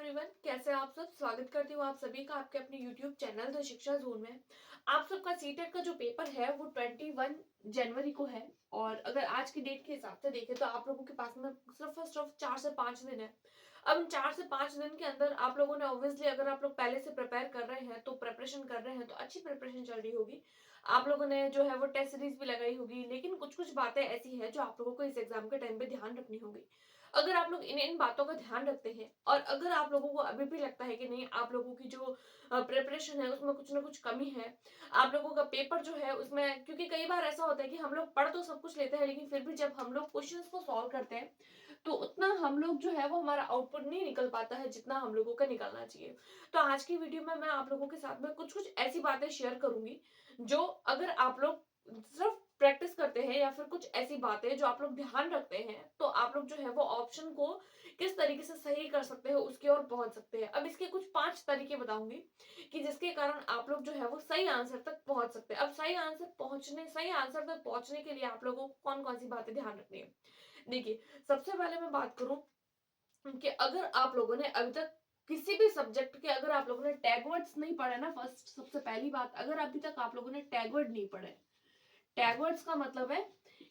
Everyone, कैसे आप सब। स्वागत करती हूँ आप सभी का आपके अपने यूट्यूब चैनल द शिक्षा जोन में। आप सबका सीटेट का जो पेपर है वो 21 जनवरी को है। और अगर आज की डेट के हिसाब से देखें तो आप लोगों के पास में सिर्फ 4 से 5 दिन है। अब इन 4 से 5 दिन के अंदर आप लोगों ने ऑब्वियसली, अगर आप लोग पहले से प्रिपेयर कर रहे हैं तो प्रिपरेशन कर रहे हैं तो अच्छी प्रिपरेशन चल रही होगी। आप लोगों ने जो है वो टेस्ट सीरीज भी लगाई होगी, लेकिन कुछ कुछ बातें ऐसी है जो आप लोगों को इस एग्जाम के टाइम पे ध्यान रखनी होगी। अगर आप लोग इन इन बातों का ध्यान रखते हैं और अगर आप लोगों को अभी भी लगता है कि नहीं, आप लोगों की जो प्रिपरेशन है उसमें कुछ ना कुछ कमी है, आप लोगों का पेपर जो है उसमें, क्योंकि कई बार ऐसा होता है कि हम लोग पढ़ तो सब कुछ लेते हैं लेकिन फिर भी जब हम लोग क्वेश्चंस को सॉल्व करते हैं तो उतना हम लोग जो है वो हमारा आउटपुट नहीं निकल पाता है जितना हम लोगों का निकलना चाहिए। तो आज की वीडियो में मैं आप लोगों के साथ में कुछ कुछ ऐसी बातें शेयर करूंगी जो अगर आप लोग सिर्फ प्रैक्टिस करते हैं या फिर कुछ ऐसी बातें जो आप लोग ध्यान रखते हैं तो आप लोग जो है वो ऑप्शन को किस तरीके से सही कर सकते हैं, उसकी ओर पहुंच सकते हैं। अब इसके कुछ 5 तरीके बताऊंगी कि जिसके कारण आप लोग जो है वो सही आंसर तक पहुंच सकते हैं। अब सही आंसर तक पहुंचने के लिए आप लोगों को कौन कौन सी बातें ध्यान रखनी है। देखिए, सबसे पहले मैं बात करूं कि अगर आप लोगों ने अभी तक किसी भी सब्जेक्ट के अगर आप लोगों ने टैग वर्ड्स नहीं पढ़े ना, फर्स्ट सबसे पहली बात, अगर अभी तक आप लोगों ने टैग वर्ड नहीं पढ़े। टैगवर्ड्स का मतलब है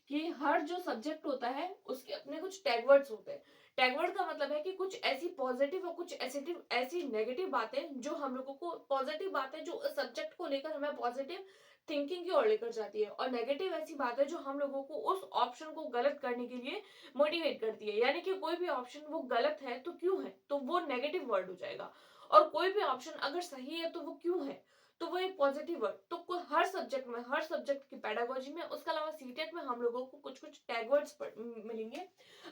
कि हर जो सब्जेक्ट होता है उसके अपने कुछ टैगवर्ड्स होते हैं। टैगवर्ड का मतलब है कि कुछ ऐसी पॉजिटिव और कुछ ऐसी नेगेटिव बातें जो हम लोगों को, पॉजिटिव बातें जो उस सब्जेक्ट को लेकर हमें पॉजिटिव थिंकिंग की ओर लेकर जाती है, और नेगेटिव ऐसी बातें जो हम लोगों को उस ऑप्शन को गलत करने के लिए मोटिवेट करती है। यानी कि कोई भी ऑप्शन वो गलत है तो क्यों है, तो वो नेगेटिव वर्ड हो जाएगा। और कोई भी ऑप्शन अगर सही है तो वो क्यों है, तो वो एक पॉजिटिव वर्ड। तो हर सब्जेक्ट में, हर सब्जेक्ट की पेडागोजी में, उसके अलावा सीटेट में हम लोगों को कुछ कुछ टैग वर्ड्स मिलेंगे।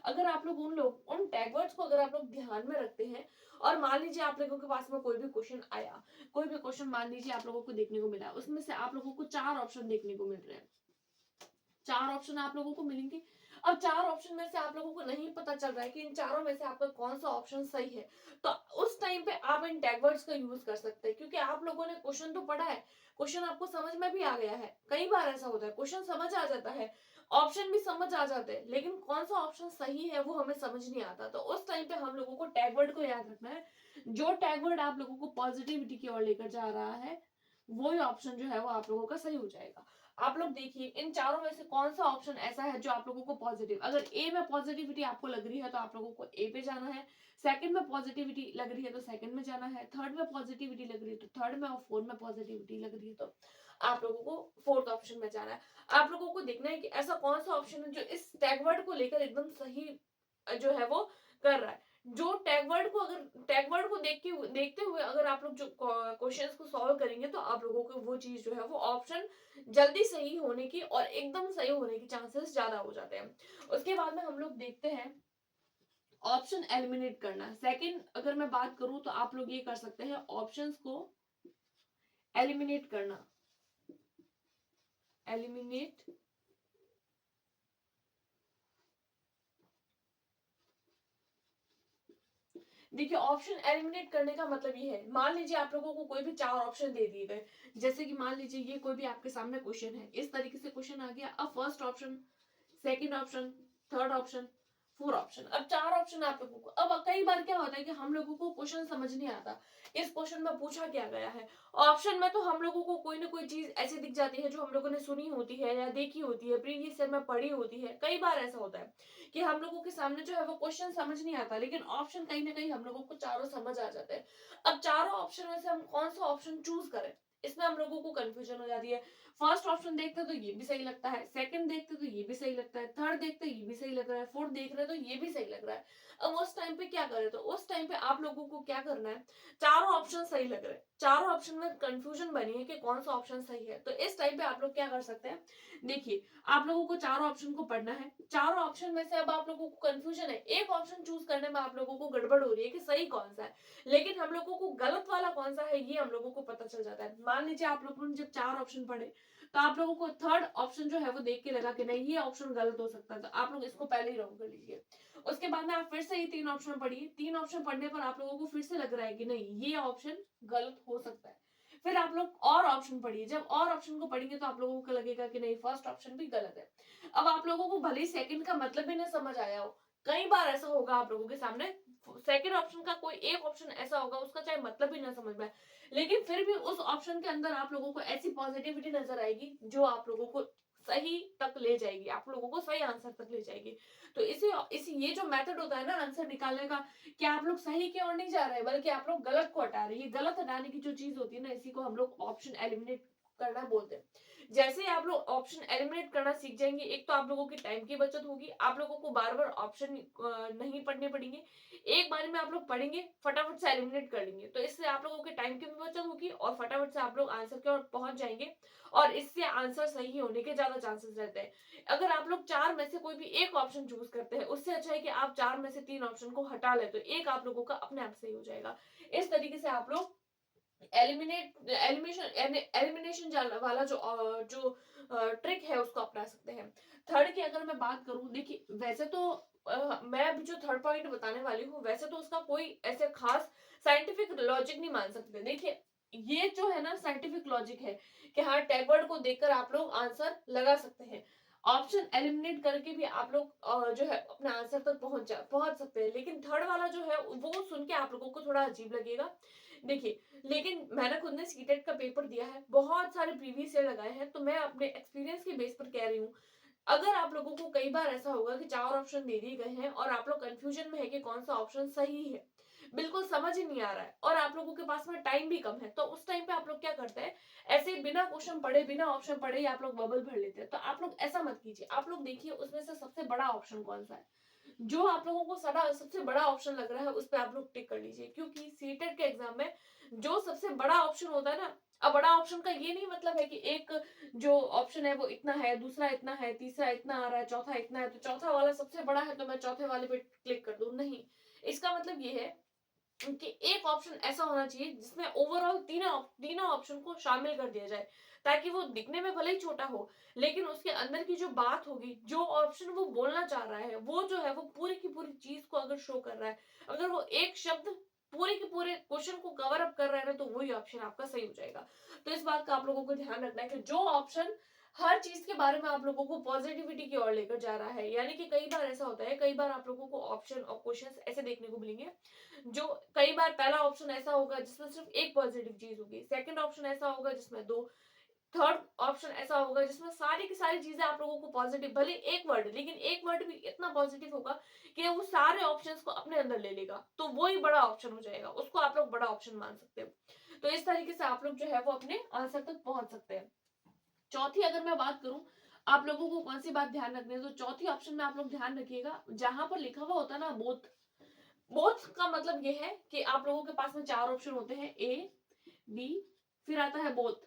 अगर आप लोग उन टैग वर्ड्स को अगर आप लोग ध्यान में रखते हैं, और मान लीजिए आप लोगों के पास में कोई भी क्वेश्चन आया, कोई भी क्वेश्चन मान लीजिए आप लोगों को देखने को मिला, उसमें से आप लोगों को 4 ऑप्शन देखने को मिल रहे हैं, 4 ऑप्शन आप लोगों को मिलेंगे। अब 4 ऑप्शन में से आप लोगों को नहीं पता चल रहा है कि इन चारों में से आपका कौन सा ऑप्शन सही है, तो उस टाइम पे आप इन टैग वर्ड्स का यूज कर सकते हैं। क्योंकि आप लोगों ने क्वेश्चन तो पढ़ा है, क्वेश्चन आपको समझ में भी आ गया है। कई बार ऐसा होता है क्वेश्चन समझ आ जाता है, ऑप्शन भी समझ आ जाते हैं, लेकिन कौन सा ऑप्शन सही है वो हमें समझ नहीं आता। तो उस टाइम पे हम लोगों को टैग वर्ड को याद रखना है। जो टैग वर्ड आप लोगों को पॉजिटिविटी की ओर लेकर जा रहा है वही ऑप्शन जो है वो आप लोगों का सही हो जाएगा। आप लोग देखिए, इन चारों में से कौन सा ऑप्शन ऐसा है जो आप लोगों को पॉजिटिव, अगर ए में पॉजिटिविटी आपको लग रही है तो आप लोगों को ए पे जाना है, सेकंड में पॉजिटिविटी लग रही है तो सेकंड में जाना है, थर्ड में पॉजिटिविटी लग रही है तो थर्ड में, और फोर्थ में पॉजिटिविटी लग रही है तो आप लोगों को फोर्थ ऑप्शन में जाना है। आप लोगों को देखना है कि ऐसा कौन सा ऑप्शन है जो इस टैगवर्ड को लेकर एकदम सही जो है वो कर रहा है। जो टैगवर्ड को देखते हुए अगर आप लोग जो क्वेश्चंस को सॉल्व करेंगे तो आप लोगों को वो चीज जो है वो ऑप्शन जल्दी सही होने की और एकदम सही होने की चांसेस ज्यादा हो जाते हैं। उसके बाद में हम लोग देखते हैं ऑप्शन एलिमिनेट करना। सेकंड अगर मैं बात करूं तो आप लोग ये कर सकते हैं ऑप्शंस को एलिमिनेट करना। एलिमिनेट, देखिए ऑप्शन एलिमिनेट करने का मतलब ये है, मान लीजिए आप लोगों को कोई भी 4 ऑप्शन दे दिए गए, जैसे कि मान लीजिए ये कोई भी आपके सामने क्वेश्चन है, इस तरीके से क्वेश्चन आ गया। अब first option, second option, third option, four option, अब 4 ऑप्शन आप लोगों को। अब कई बार क्या होता है कि हम लोगों को क्वेश्चन समझ नहीं आता, इस क्वेश्चन में पूछा क्या गया है। ऑप्शन में तो हम लोगों को कोई ना कोई चीज ऐसी दिख जाती है जो हम लोगों ने सुनी होती है या देखी होती है, प्रीवियस ईयर में पढ़ी होती है। कई बार ऐसा होता है कि हम लोगों के सामने जो है वो क्वेश्चन समझ नहीं आता, लेकिन ऑप्शन कहीं ना कहीं हम लोगों को चारों समझ आ जाते हैं। अब चारों ऑप्शन में से हम कौन सा ऑप्शन चूज करें, इसमें हम लोगों को कंफ्यूजन हो जाती है। फर्स्ट ऑप्शन देखते तो ये भी सही लगता है, सेकंड देखते तो ये भी सही लगता है, थर्ड देखते ये भी सही लग रहा है, फोर्थ देख रहे तो ये भी सही लग रहा है। अब उस टाइम पे क्या करें, तो उस टाइम पे आप लोगों को क्या करना है, चारों ऑप्शन सही लग रहे हैं, चारों ऑप्शन में कंफ्यूजन बनी है कि कौन सा ऑप्शन सही है, तो इस टाइम पे आप लोग क्या कर सकते हैं। देखिए, आप लोगों को चारों ऑप्शन को पढ़ना है, चारों ऑप्शन में से अब आप लोगों को कंफ्यूजन है, एक ऑप्शन चूज करने में आप लोगों को गड़बड़ हो रही है कि सही कौन सा है, लेकिन हम लोगों को गलत वाला कौन सा है ये हम लोगों को पता चल जाता है। मान लीजिए आप लोगों ने जब 4 ऑप्शन पढ़े तो आप लोगों को थर्ड ऑप्शन जो है वो देख के लगा कि नहीं ये ऑप्शन गलत हो सकता है, तो आप लोग इसको पहले ही रॉन्ग कर लीजिए। उसके बाद में आप फिर से ये 3 ऑप्शन पढ़िए, 3 ऑप्शन पढ़ने पर आप लोगों को फिर से लग रहा है कि नहीं ये ऑप्शन गलत हो सकता है, फिर आप लोग और ऑप्शन पढ़िए। जब और ऑप्शन को पढ़ेंगे तो आप लोगों को लगेगा कि नहीं फर्स्ट ऑप्शन भी गलत है। अब आप लोगों को भले ही सेकंड का मतलब भी नहीं समझ आया हो, कई बार ऐसा होगा आप लोगों के सामने, सेकंड ऑप्शन का कोई एक ऑप्शन ऐसा होगा उसका चाहे मतलब ही ना समझ में आए, लेकिन फिर भी उस ऑप्शन के अंदर आप लोगों को ऐसी पॉजिटिविटी नजर आएगी जो आप लोगों को सही तक ले जाएगी, आप लोगों को सही आंसर तक ले जाएगी। तो इसी ये जो मेथड होता है ना आंसर निकालने का, कि आप लोग सही की ओर नहीं जा रहे बल्कि आप लोग गलत को हटा रहे हैं, ये गलत हटाने की जो चीज होती है ना, इसी को हम लोग ऑप्शन एलिमिनेट करना बोलते हैं। जैसे ही आप लोग ऑप्शन एलिमिनेट करना सीख जाएंगे, एक तो आप लोगों की टाइम की बचत होगी, आप लोगों को बार बार ऑप्शन नहीं पढ़ने पड़ेंगे, एक बार में आप लोग पढ़ेंगे फटाफट से एलिमिनेट कर लेंगे, तो इससे आप लोगों के टाइम की भी बचत होगी और फटाफट से आप लोग आंसर की ओर पहुंच जाएंगे, और इससे आंसर सही होने के ज्यादा चांसेस रहते हैं। अगर आप लोग चार में से कोई भी एक ऑप्शन चूज करते हैं, उससे अच्छा है कि आप चार में से तीन ऑप्शन को हटा ले, तो एक आप लोगों का अपने आप सही हो जाएगा। इस तरीके से आप लोग एलिमिनेशन वाला जो ट्रिक है उसको अपना सकते हैं। थर्ड की अगर मैं बात करूं, देखिए वैसे तो मैं अभी जो थर्ड पॉइंट बताने वाली हूँ, वैसे तो उसका कोई ऐसे खास साइंटिफिक लॉजिक नहीं मान सकते। देखिए ये जो है ना साइंटिफिक लॉजिक है कि हाँ टैग वर्ड को देखकर आप लोग आंसर लगा सकते हैं, ऑप्शन एलिमिनेट करके भी आप लोग जो है अपने आंसर तक पहुंच सकते हैं, लेकिन थर्ड वाला जो है वो सुन के आप लोगों को थोड़ा अजीब लगेगा। देखिए लेकिन मैंने खुद ने सीटेट का पेपर दिया है, बहुत सारे प्रीवियस ईयर लगाए हैं, तो मैं अपने एक्सपीरियंस के बेस पर कह रही हूँ। अगर आप लोगों को कई बार ऐसा होगा कि चार ऑप्शन दे दिए गए हैं और आप लोग कंफ्यूजन में है कि कौन सा ऑप्शन सही है, बिल्कुल समझ ही नहीं आ रहा है और आप लोगों के पास में टाइम भी कम है, तो उस टाइम पे आप लोग क्या करते हैं, ऐसे बिना क्वेश्चन पढ़े बिना ऑप्शन पढ़े ही आप लोग बबल भर लेते हैं। तो आप लोग ऐसा मत कीजिए, आप लोग देखिए उसमें से सबसे बड़ा ऑप्शन कौन सा है, जो आप लोगों को सदा सबसे बड़ा ऑप्शन लग रहा है उस पर आप लोग टिक कर लीजिए, क्योंकि सीटेट के एग्जाम में जो सबसे बड़ा ऑप्शन होता है ना, अब बड़ा ऑप्शन का ये नहीं मतलब है कि एक जो ऑप्शन है वो इतना है, दूसरा इतना है, तीसरा इतना आ रहा है, चौथा इतना है, तो चौथा वाला सबसे बड़ा है तो मैं चौथे वाले पे क्लिक कर दूं, नहीं। इसका मतलब ये है कि एक ऑप्शन ऐसा होना चाहिए जिसमें ओवरऑल तीनों ऑप्शन को शामिल कर दिया जाए, ताकि वो दिखने में भले ही छोटा हो, लेकिन उसके अंदर की जो बात होगी, जो ऑप्शन वो बोलना चाह रहा है, वो जो है वो पूरी की पूरी चीज को अगर शो कर रहा है, अगर वो एक शब्द पूरे के पूरे क्वेश्चन को कवर अप कर रहा है ना, तो वही ऑप्शन आपका सही हो जाएगा। तो इस बात का आप लोगों को ध्यान रखना है कि जो ऑप्शन हर चीज के बारे में आप लोगों को पॉजिटिविटी की ओर लेकर जा रहा है, यानी कि कई बार ऐसा होता है, कई बार आप लोगों को ऑप्शन और क्वेश्चंस ऐसे देखने को मिलेंगे, जो कई बार पहला ऑप्शन ऐसा होगा जिसमें सिर्फ एक पॉजिटिव चीज होगी, सेकंड ऑप्शन ऐसा होगा जिसमें दो, थर्ड ऑप्शन ऐसा होगा जिसमें सारी की सारी चीजें आप लोगों को पॉजिटिव, भले एक वर्ड, लेकिन एक वर्ड भी इतना पॉजिटिव होगा कि वो सारे ऑप्शंस को अपने अंदर ले लेगा, तो वो ही बड़ा ऑप्शन हो जाएगा, उसको आप लोग बड़ा ऑप्शन मान सकते हो। तो इस तरीके से आप लोग जो है वो अपने आंसर तक पहुंच सकते हैं। चौथी अगर मैं बात करूं, आप लोगों को कौन सी बात ध्यान रखनी है, तो चौथी ऑप्शन में आप लोग ध्यान रखिएगा, जहां पर लिखा हुआ होता है ना बोथ, बोथ का मतलब ये है कि आप लोगों के पास में चार ऑप्शन होते हैं, ए बी, फिर आता है बोथ।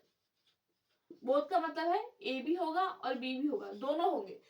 बोथ का मतलब है ए भी होगा और बी भी होगा, दोनों होंगे।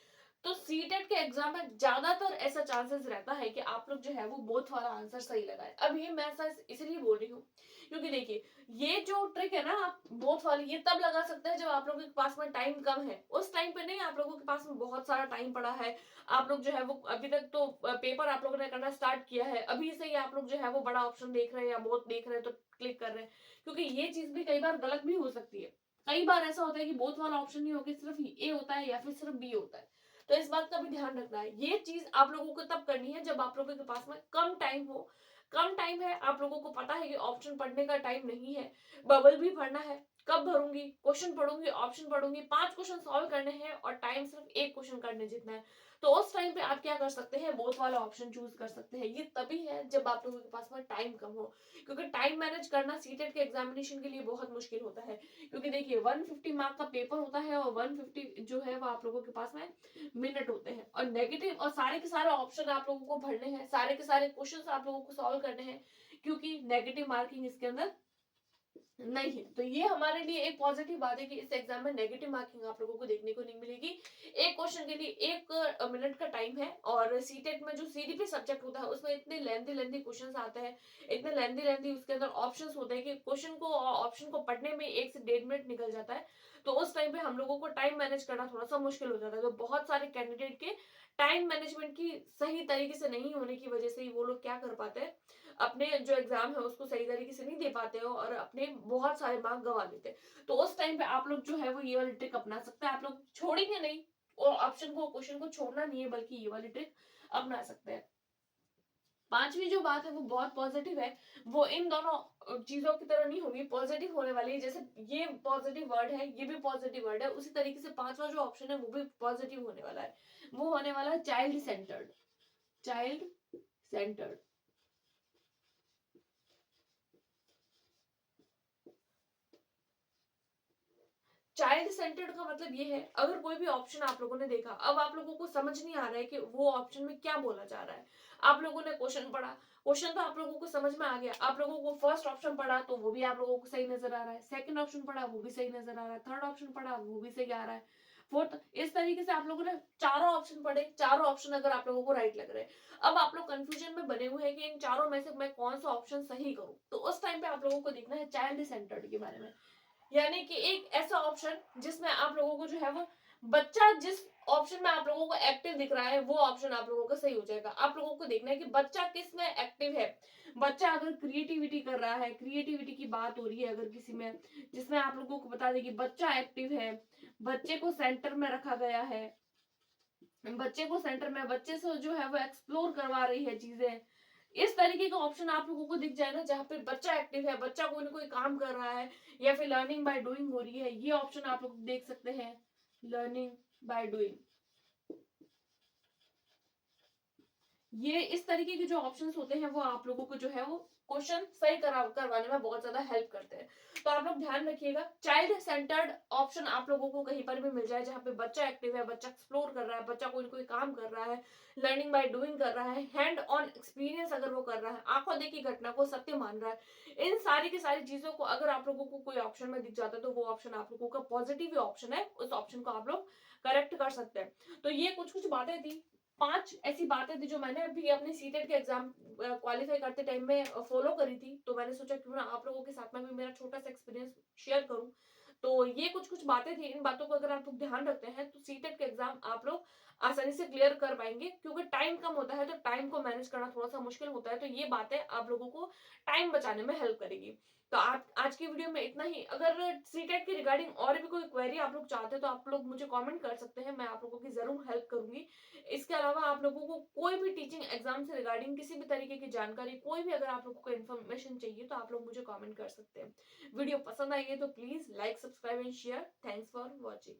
तो सीटेट के एग्जाम में ज्यादातर ऐसा चांसेस रहता है कि आप लोग जो है वो बोथ वाला आंसर सही लगाए। अब ये मैं ऐसा इसलिए बोल रही हूँ क्योंकि देखिए ये जो ट्रिक है ना, आप बोथ वाली ये तब लगा सकते हैं जब आप लोगों के पास में टाइम कम है, उस टाइम पे नहीं, आप लोगों के पास में बहुत सारा टाइम पड़ा है, आप लोग जो है वो अभी तक तो पेपर आप लोगों ने करना स्टार्ट किया है, अभी से ही आप लोग जो है वो बड़ा ऑप्शन देख रहे हैं या बोथ देख रहे हैं तो क्लिक कर रहे हैं, क्योंकि ये चीज भी कई बार गलत भी हो सकती है। कई बार ऐसा होता है कि बोथ वाला ऑप्शन नहीं होकर सिर्फ ए होता है या फिर सिर्फ बी होता है। तो इस बात का भी ध्यान रखना है, ये चीज आप लोगों को तब करनी है जब आप लोगों के पास में कम टाइम हो, कम टाइम है, आप लोगों को पता है कि ऑप्शन पढ़ने का टाइम नहीं है, बबल भी पढ़ना है, कब भरूंगी, क्वेश्चन पढ़ूंगी, ऑप्शन पढ़ूंगी, 5 क्वेश्चन सॉल्व करने हैं और टाइम सिर्फ एक क्वेश्चन करने जितना है, तो उस टाइम पे आप क्या कर सकते हैं, बोथ वाला ऑप्शन चूज कर सकते हैं। ये तभी है जब आप लोगों के पास में टाइम कम हो, क्योंकि टाइम मैनेज करना सीटेट के एग्जामिनेशन के लिए बहुत मुश्किल होता है, क्योंकि देखिए 150 मार्क का पेपर होता है और 150 जो है वो आप लोगों के पास में मिनट होते हैं, और नेगेटिव और सारे के सारे ऑप्शन आप लोगों को भरने हैं, सारे के सारे क्वेश्चंस आप लोगों को सॉल्व करने हैं, क्योंकि नेगेटिव मार्किंग इसके अंदर नहीं है। तो ये हमारे लिए एक पॉजिटिव बात है कि इस एग्जाम में नेगेटिव मार्किंग आप लोगों को देखने को नहीं मिलेगी। एक क्वेश्चन के लिए 1 मिनट का टाइम है, और सीटेट में जो सीडीपी सब्जेक्ट होता है उसमें इतने लेंथी लेंथी क्वेश्चंस आते हैं, इतने लेंथी लेंथी उसके अंदर ऑप्शंस होते हैं कि क्वेश्चन को ऑप्शन को पढ़ने में 1 से 1.5 मिनट निकल जाता है। तो उस टाइम पे हम लोगों को टाइम मैनेज करना थोड़ा सा मुश्किल हो जाता है। तो बहुत सारे कैंडिडेट के टाइम मैनेजमेंट की सही तरीके से नहीं होने की वजह से ही वो लोग क्या कर पाते हैं, अपने जो एग्जाम है उसको सही तरीके से नहीं दे पाते हो और अपने बहुत सारे मार्क गवा देते हैं। तो उस टाइम पे आप लोग जो है वो ये वाली ट्रिक अपना सकते हैं, आप लोग छोड़ेंगे नहीं और ऑप्शन को क्वेश्चन को छोड़ना नहीं है, बल्कि ये वाली ट्रिक अपना सकते हैं। पांचवी जो बात है वो बहुत पॉजिटिव है, वो इन दोनों चीजों की तरह नहीं होगी, पॉजिटिव होने वाली है। जैसे ये पॉजिटिव वर्ड है, ये भी पॉजिटिव वर्ड है, उसी तरीके से पांचवा जो ऑप्शन है वो भी पॉजिटिव होने वाला है। वो होने वाला है child centred. Child centred. Child centred का मतलब ये है, अगर कोई भी ऑप्शन आप लोगों ने देखा, अब आप लोगों को समझ नहीं आ रहा है कि वो ऑप्शन में क्या बोला जा रहा है। आप लोगों ने क्वेश्चन पढ़ा, क्वेश्चन तो आप लोगों को समझ में आ गया, आप लोगों को फर्स्ट ऑप्शन पढ़ा तो वो भी आप लोगों को सही नजर आ रहा है, सेकंड ऑप्शन पढ़ा वो भी सही नजर आ रहा है, थर्ड ऑप्शन पढ़ा वो भी सही आ रहा है, फोर्थ, इस तरीके से आप लोगों ने चारों ऑप्शन पढ़े, चारों ऑप्शन अगर आप लोगों को राइट लग रहे हैं, अब आप लोग कंफ्यूजन में बने हुए हैं कि इन चारों में से मैं कौन सा ऑप्शन सही करूं, तो उस टाइम पे आप लोगों को देखना है चाइल्ड सेंटर्ड के बारे में। यानी कि एक ऐसा ऑप्शन जिसमें आप लोगों को जो है वो बच्चा, जिस ऑप्शन में आप लोगों को एक्टिव दिख रहा है वो ऑप्शन आप लोगों का सही हो जाएगा। आप लोगों को देखना है कि बच्चा किस में एक्टिव है। बच्चा अगर क्रिएटिविटी कर रहा है, क्रिएटिविटी की बात हो रही है अगर किसी में, जिसमें आप लोगों को बता दें कि बच्चा एक्टिव है, बच्चे को सेंटर में रखा गया है, बच्चे को सेंटर में, बच्चे से जो है वो एक्सप्लोर करवा रही है चीजें, इस तरीके का ऑप्शन आप लोगों को दिख जाए ना, जहाँ पे बच्चा एक्टिव है, बच्चा कोई ना कोई काम कर रहा है, या फिर लर्निंग बाय डूइंग हो रही है, ये ऑप्शन आप लोग देख सकते हैं, लर्निंग बाय डूइंग। ये इस तरीके के जो ऑप्शंस होते हैं वो आप लोगों को जो है वो क्वेश्चन सही करवाने में बहुत ज्यादा हेल्प करते हैं। तो आप लोग ध्यान रखिएगा, चाइल्ड सेंटर्ड ऑप्शन आप लोगों को कहीं पर भी मिल जाए जहाँ पे बच्चा एक्टिव है, बच्चा एक्सप्लोर कर रहा है, बच्चा कोई कोई काम कर रहा है, लर्निंग बाय डूइंग कर रहा है, हैंड ऑन एक्सपीरियंस अगर वो कर रहा है, आंखों देखी घटना को सत्य मान रहा है, इन सारी की सारी चीजों को अगर आप लोगों को कोई ऑप्शन में दिख जाता है तो वो ऑप्शन आप लोगों का पॉजिटिव ऑप्शन है, उस ऑप्शन को आप लोग करेक्ट कर सकते हैं। तो ये कुछ कुछ बातें थी, पांच ऐसी बातें थी जो मैंने अभी अपने सीटेट के एग्जाम क्वालिफाई करते टाइम में फॉलो करी थी, तो मैंने सोचा क्यों ना आप लोगों के साथ में भी मेरा छोटा सा एक्सपीरियंस शेयर करूं। तो ये कुछ कुछ बातें थी, इन बातों को अगर आप लोग ध्यान रखते हैं तो सीटेट के एग्जाम आप लोग आसानी से क्लियर कर पाएंगे, क्योंकि टाइम कम होता है तो टाइम को मैनेज करना थोड़ा सा मुश्किल होता है, तो ये बातें आप लोगों को टाइम बचाने में हेल्प करेगी। तो आप आज की वीडियो में इतना ही। अगर सीटेट के रिगार्डिंग और भी कोई क्वेरी आप लोग चाहते हैं तो आप लोग मुझे कमेंट कर सकते हैं, मैं आप लोगों की जरूर हेल्प करूंगी। इसके अलावा आप लोगों को कोई भी टीचिंग एग्जाम से रिगार्डिंग किसी भी तरीके की जानकारी, कोई भी अगर आप लोगों को इन्फॉर्मेशन चाहिए तो आप लोग मुझे कमेंट कर सकते हैं। वीडियो पसंद आई है तो please like, subscribe and share. Thanks for watching.